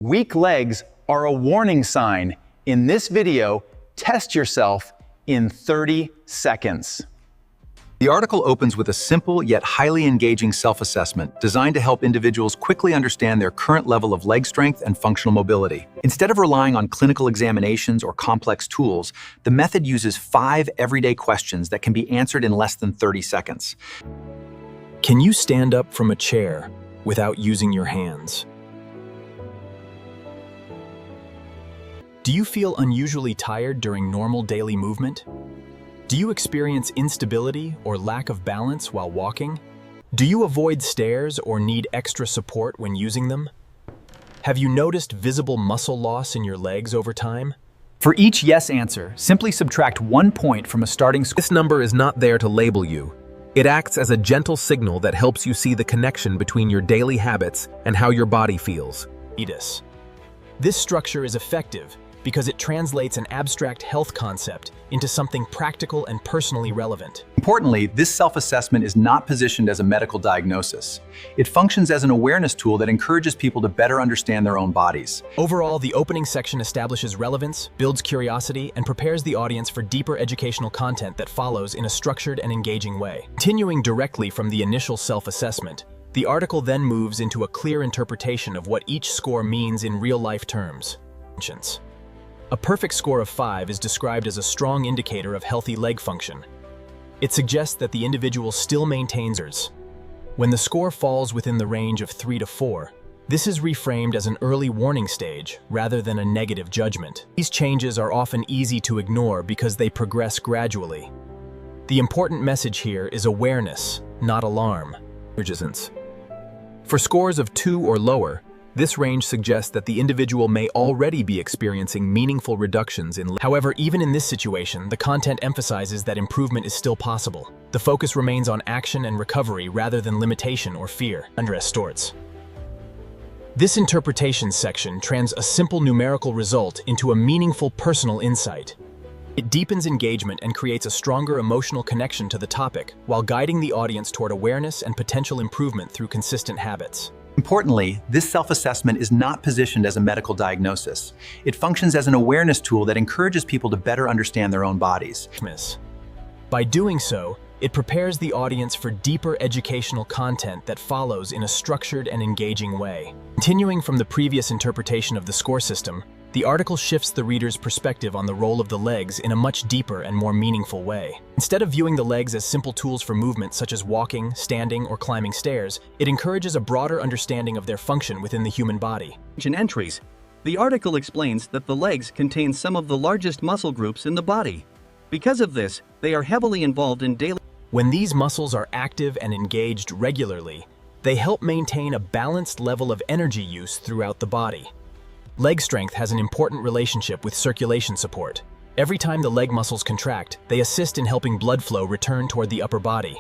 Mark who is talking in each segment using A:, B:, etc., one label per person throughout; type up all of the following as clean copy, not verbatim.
A: Weak legs are a warning sign. In this video, test yourself in 30 seconds. The article opens with a simple yet highly engaging self-assessment designed to help individuals quickly understand their current level of leg strength and functional mobility. Instead of relying on clinical examinations or complex tools, the method uses 5 everyday questions that can be answered in less than 30 seconds.
B: Can you stand up from a chair without using your hands? Do you feel unusually tired during normal daily movement? Do you experience instability or lack of balance while walking? Do you avoid stairs or need extra support when using them? Have you noticed visible muscle loss in your legs over time?
A: For each yes answer, simply subtract 1 point from a starting score.
C: This number is not there to label you. It acts as a gentle signal that helps you see the connection between your daily habits and how your body feels.
B: This structure is effective because it translates an abstract health concept into something practical and personally relevant.
A: Importantly, this self-assessment is not positioned as a medical diagnosis. It functions as an awareness tool that encourages people to better understand their own bodies.
B: Overall, the opening section establishes relevance, builds curiosity, and prepares the audience for deeper educational content that follows in a structured and engaging way. Continuing directly from the initial self-assessment, the article then moves into a clear interpretation of what each score means in real-life terms. A perfect score of 5 is described as a strong indicator of healthy leg function. It suggests that the individual still maintains hers. When the score falls within the range of 3 to 4, this is reframed as an early warning stage rather than a negative judgment. These changes are often easy to ignore because they progress gradually. The important message here is awareness, not alarm. For scores of 2 or lower, this range suggests that the individual may already be experiencing meaningful reductions in. However, even in this situation, the content emphasizes that improvement is still possible. The focus remains on action and recovery rather than limitation or fear. This interpretation section trans a simple numerical result into a meaningful personal insight. It deepens engagement and creates a stronger emotional connection to the topic, while guiding the audience toward awareness and potential improvement through consistent habits.
A: Importantly, this self-assessment is not positioned as a medical diagnosis. It functions as an awareness tool that encourages people to better understand their own bodies.
B: By doing so, it prepares the audience for deeper educational content that follows in a structured and engaging way. Continuing from the previous interpretation of the score system, the article shifts the reader's perspective on the role of the legs in a much deeper and more meaningful way. Instead of viewing the legs as simple tools for movement such as walking, standing, or climbing stairs, it encourages a broader understanding of their function within the human body.
D: In entries, the article explains that the legs contain some of the largest muscle groups in the body. Because of this, they are heavily involved in daily.
B: When these muscles are active and engaged regularly, they help maintain a balanced level of energy use throughout the body. Leg strength has an important relationship with circulation support. Every time the leg muscles contract, they assist in helping blood flow return toward the upper body.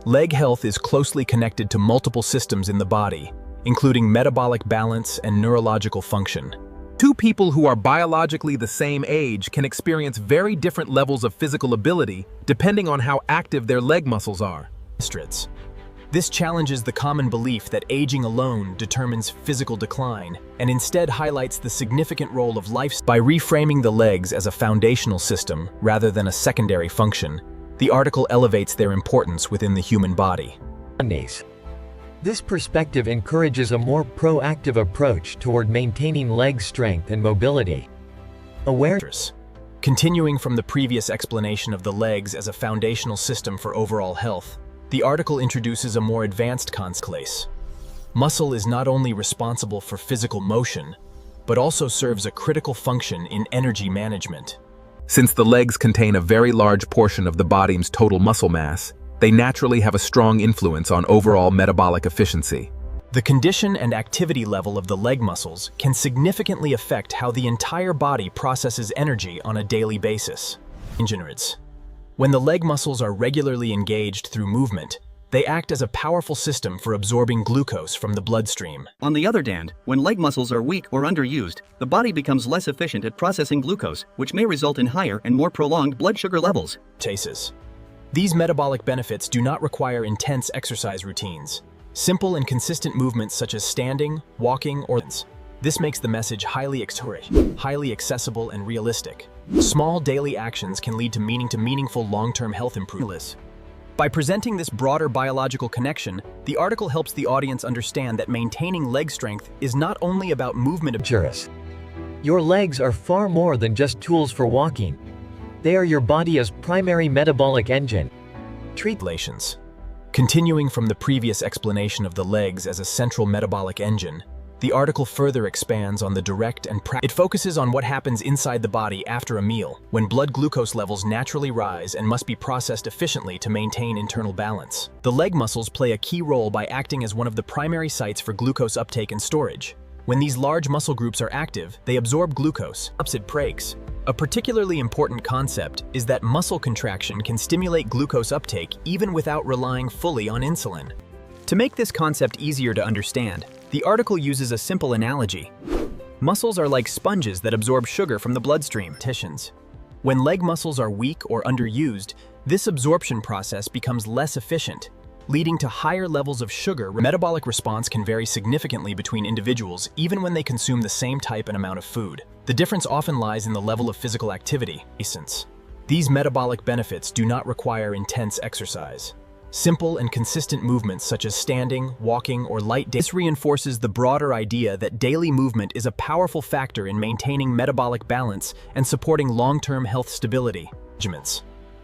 B: Leg health is closely connected to multiple systems in the body, including metabolic balance and neurological function.
C: 2 people who are biologically the same age can experience very different levels of physical ability depending on how active their leg muscles are.
B: This challenges the common belief that aging alone determines physical decline, and instead highlights the significant role of life. By reframing the legs as a foundational system rather than a secondary function, the article elevates their importance within the human body.
E: This perspective encourages a more proactive approach toward maintaining leg strength and mobility.
B: Continuing from the previous explanation of the legs as a foundational system for overall health, the article introduces a more advanced concept. Muscle is not only responsible for physical motion, but also serves a critical function in energy management.
C: Since the legs contain a very large portion of the body's total muscle mass, they naturally have a strong influence on overall metabolic efficiency.
B: The condition and activity level of the leg muscles can significantly affect how the entire body processes energy on a daily basis. When the leg muscles are regularly engaged through movement, they act as a powerful system for absorbing glucose from the bloodstream.
D: On the other hand, when leg muscles are weak or underused, the body becomes less efficient at processing glucose, which may result in higher and more prolonged blood sugar levels.
B: These metabolic benefits do not require intense exercise routines. Simple and consistent movements such as standing, walking, or This makes the message highly accessible and realistic. Small daily actions can lead to meaningful long-term health improvements. By presenting this broader biological connection, the article helps the audience understand that maintaining leg strength is not only about movement.
E: Your legs are far more than just tools for walking. They are your body's primary metabolic engine.
B: Relations. Continuing from the previous explanation of the legs as a central metabolic engine, the article further expands on the direct and It focuses on what happens inside the body after a meal, when blood glucose levels naturally rise and must be processed efficiently to maintain internal balance. The leg muscles play a key role by acting as one of the primary sites for glucose uptake and storage. When these large muscle groups are active, they absorb glucose. It breaks. A particularly important concept is that muscle contraction can stimulate glucose uptake even without relying fully on insulin. To make this concept easier to understand, the article uses a simple analogy. Muscles are like sponges that absorb sugar from the bloodstream. When leg muscles are weak or underused, this absorption process becomes less efficient, leading to higher levels of sugar. Metabolic response can vary significantly between individuals even when they consume the same type and amount of food. The difference often lies in the level of physical activity. These metabolic benefits do not require intense exercise. Simple and consistent movements such as standing, walking, or light days. This reinforces the broader idea that daily movement is a powerful factor in maintaining metabolic balance and supporting long-term health stability.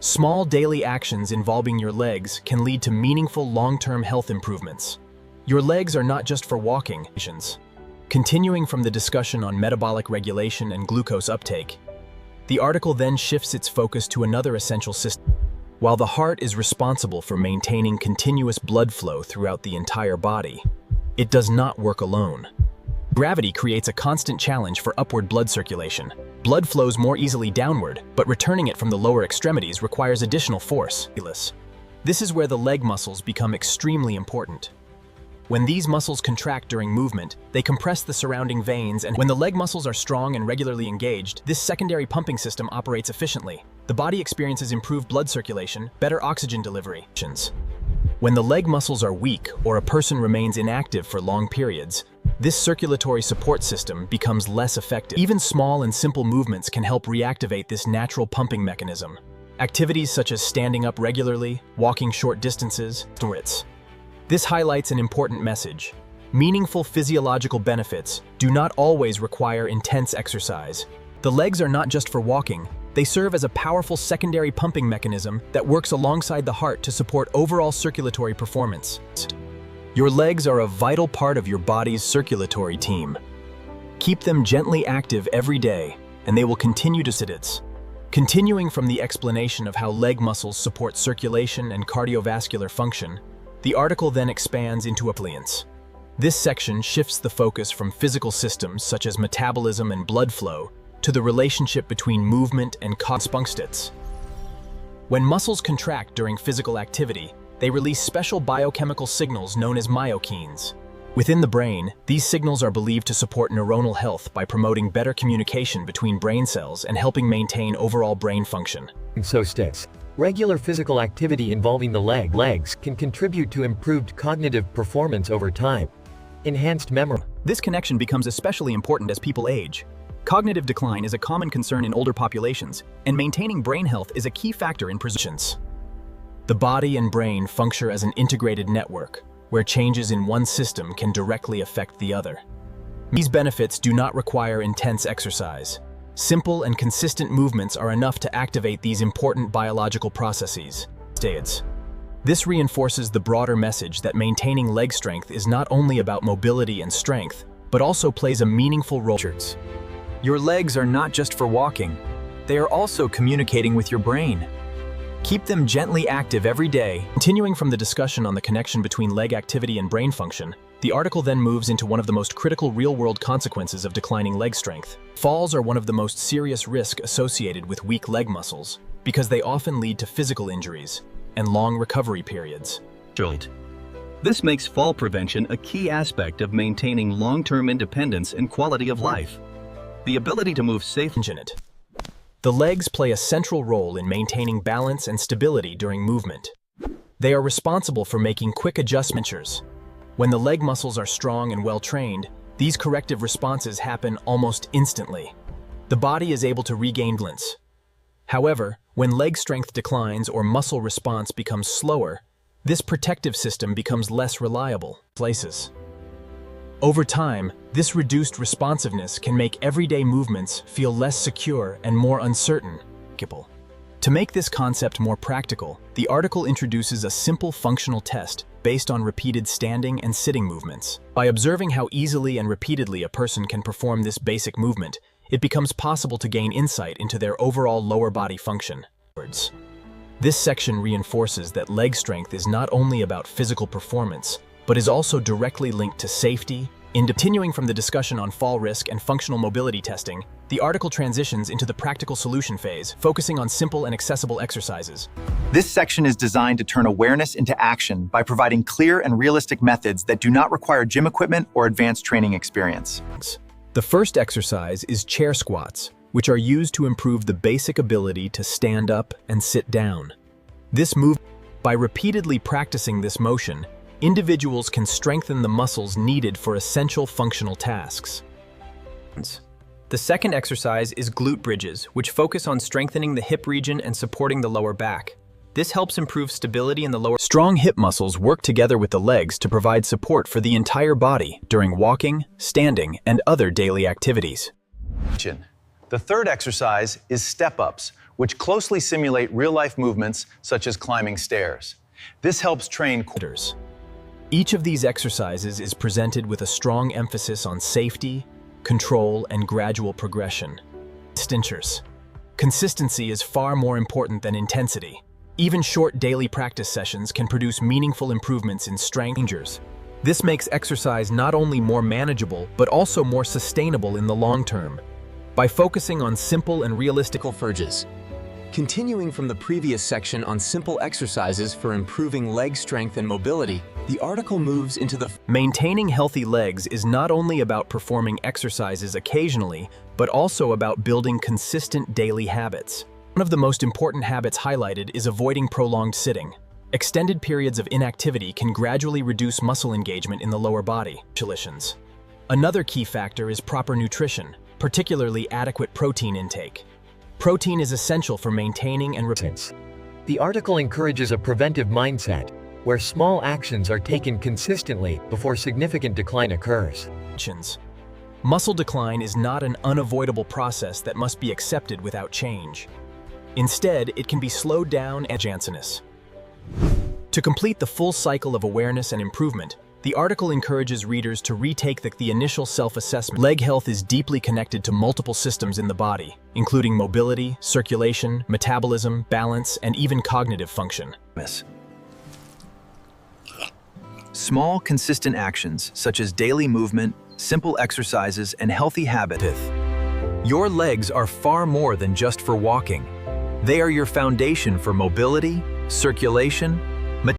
B: Small daily actions involving your legs can lead to meaningful long-term health improvements. Your legs are not just for walking. Continuing from the discussion on metabolic regulation and glucose uptake, the article then shifts its focus to another essential system. While the heart is responsible for maintaining continuous blood flow throughout the entire body, it does not work alone. Gravity creates a constant challenge for upward blood circulation. Blood flows more easily downward, but returning it from the lower extremities requires additional force. This is where the leg muscles become extremely important. When these muscles contract during movement, they compress the surrounding veins, and when the leg muscles are strong and regularly engaged, this secondary pumping system operates efficiently. The body experiences improved blood circulation, better oxygen delivery. When the leg muscles are weak or a person remains inactive for long periods, this circulatory support system becomes less effective. Even small and simple movements can help reactivate this natural pumping mechanism. Activities such as standing up regularly, walking short distances, This highlights an important message. Meaningful physiological benefits do not always require intense exercise. The legs are not just for walking, they serve as a powerful secondary pumping mechanism that works alongside the heart to support overall circulatory performance. Your legs are a vital part of your body's circulatory team. Keep them gently active every day, and they will continue to sit. Continuing from the explanation of how leg muscles support circulation and cardiovascular function, the article then expands into appliance. This section shifts the focus from physical systems such as metabolism and blood flow to the relationship between movement and spunkstits. When muscles contract during physical activity, they release special biochemical signals known as myokines. Within the brain, these signals are believed to support neuronal health by promoting better communication between brain cells and helping maintain overall brain function.
E: Regular physical activity involving the legs can contribute to improved cognitive performance over time. Enhanced memory.
B: This connection becomes especially important as people age. Cognitive decline is a common concern in older populations, and maintaining brain health is a key factor in preservation. The body and brain function as an integrated network, where changes in one system can directly affect the other. These benefits do not require intense exercise. Simple and consistent movements are enough to activate these important biological processes. This reinforces the broader message that maintaining leg strength is not only about mobility and strength, but also plays a meaningful role. Your legs are not just for walking, they are also communicating with your brain. Keep them gently active every day. Continuing from the discussion on the connection between leg activity and brain function, the article then moves into one of the most critical real-world consequences of declining leg strength. Falls are one of the most serious risks associated with weak leg muscles because they often lead to physical injuries and long recovery periods.
D: This makes fall prevention a key aspect of maintaining long-term independence and quality of life. The ability to move safely.
B: The legs play a central role in maintaining balance and stability during movement. They are responsible for making quick adjustments. When the leg muscles are strong and well-trained, These corrective responses happen almost instantly. The body is able to regain balance. However, when leg strength declines or muscle response becomes slower, this protective system becomes less reliable. Over time, this reduced responsiveness can make everyday movements feel less secure and more uncertain. To make this concept more practical, the article introduces a simple functional test based on repeated standing and sitting movements. By observing how easily and repeatedly a person can perform this basic movement, it becomes possible to gain insight into their overall lower body function. This section reinforces that leg strength is not only about physical performance, but is also directly linked to safety. Continuing from the discussion on fall risk and functional mobility testing, the article transitions into the practical solution phase, focusing on simple and accessible exercises.
A: This section is designed to turn awareness into action by providing clear and realistic methods that do not require gym equipment or advanced training experience.
B: The first exercise is chair squats, which are used to improve the basic ability to stand up and sit down. By repeatedly practicing this motion, individuals can strengthen the muscles needed for essential functional tasks.
F: The second exercise is glute bridges, which focus on strengthening the hip region and supporting the lower back. This helps improve stability in the lower.
B: Strong hip muscles work together with the legs to provide support for the entire body during walking, standing, and other daily activities.
A: The third exercise is step-ups, which closely simulate real-life movements such as climbing stairs. This helps train.
B: Each of these exercises is presented with a strong emphasis on safety, control, and gradual progression. Consistency is far more important than intensity. Even short daily practice sessions can produce meaningful improvements in strength. This makes exercise not only more manageable, but also more sustainable in the long term. By focusing on simple and realistic
G: Verges. Continuing from the previous section on simple exercises for improving leg strength and mobility, the article moves into the
B: Maintaining healthy legs is not only about performing exercises occasionally, but also about building consistent daily habits. One of the most important habits highlighted is avoiding prolonged sitting. Extended periods of inactivity can gradually reduce muscle engagement in the lower body. Another key factor is proper nutrition, particularly adequate protein intake. Protein is essential for maintaining and
E: The article encourages a preventive mindset, where small actions are taken consistently before significant decline occurs.
B: Muscle decline is not an unavoidable process that must be accepted without change. Instead, it can be slowed down and Jansenus. To complete the full cycle of awareness and improvement, the article encourages readers to retake the initial self-assessment. Leg health is deeply connected to multiple systems in the body, including mobility, circulation, metabolism, balance, and even cognitive function.
A: Small, consistent actions, such as daily movement, simple exercises, and healthy habits. Your legs are far more than just for walking. They are your foundation for mobility, circulation,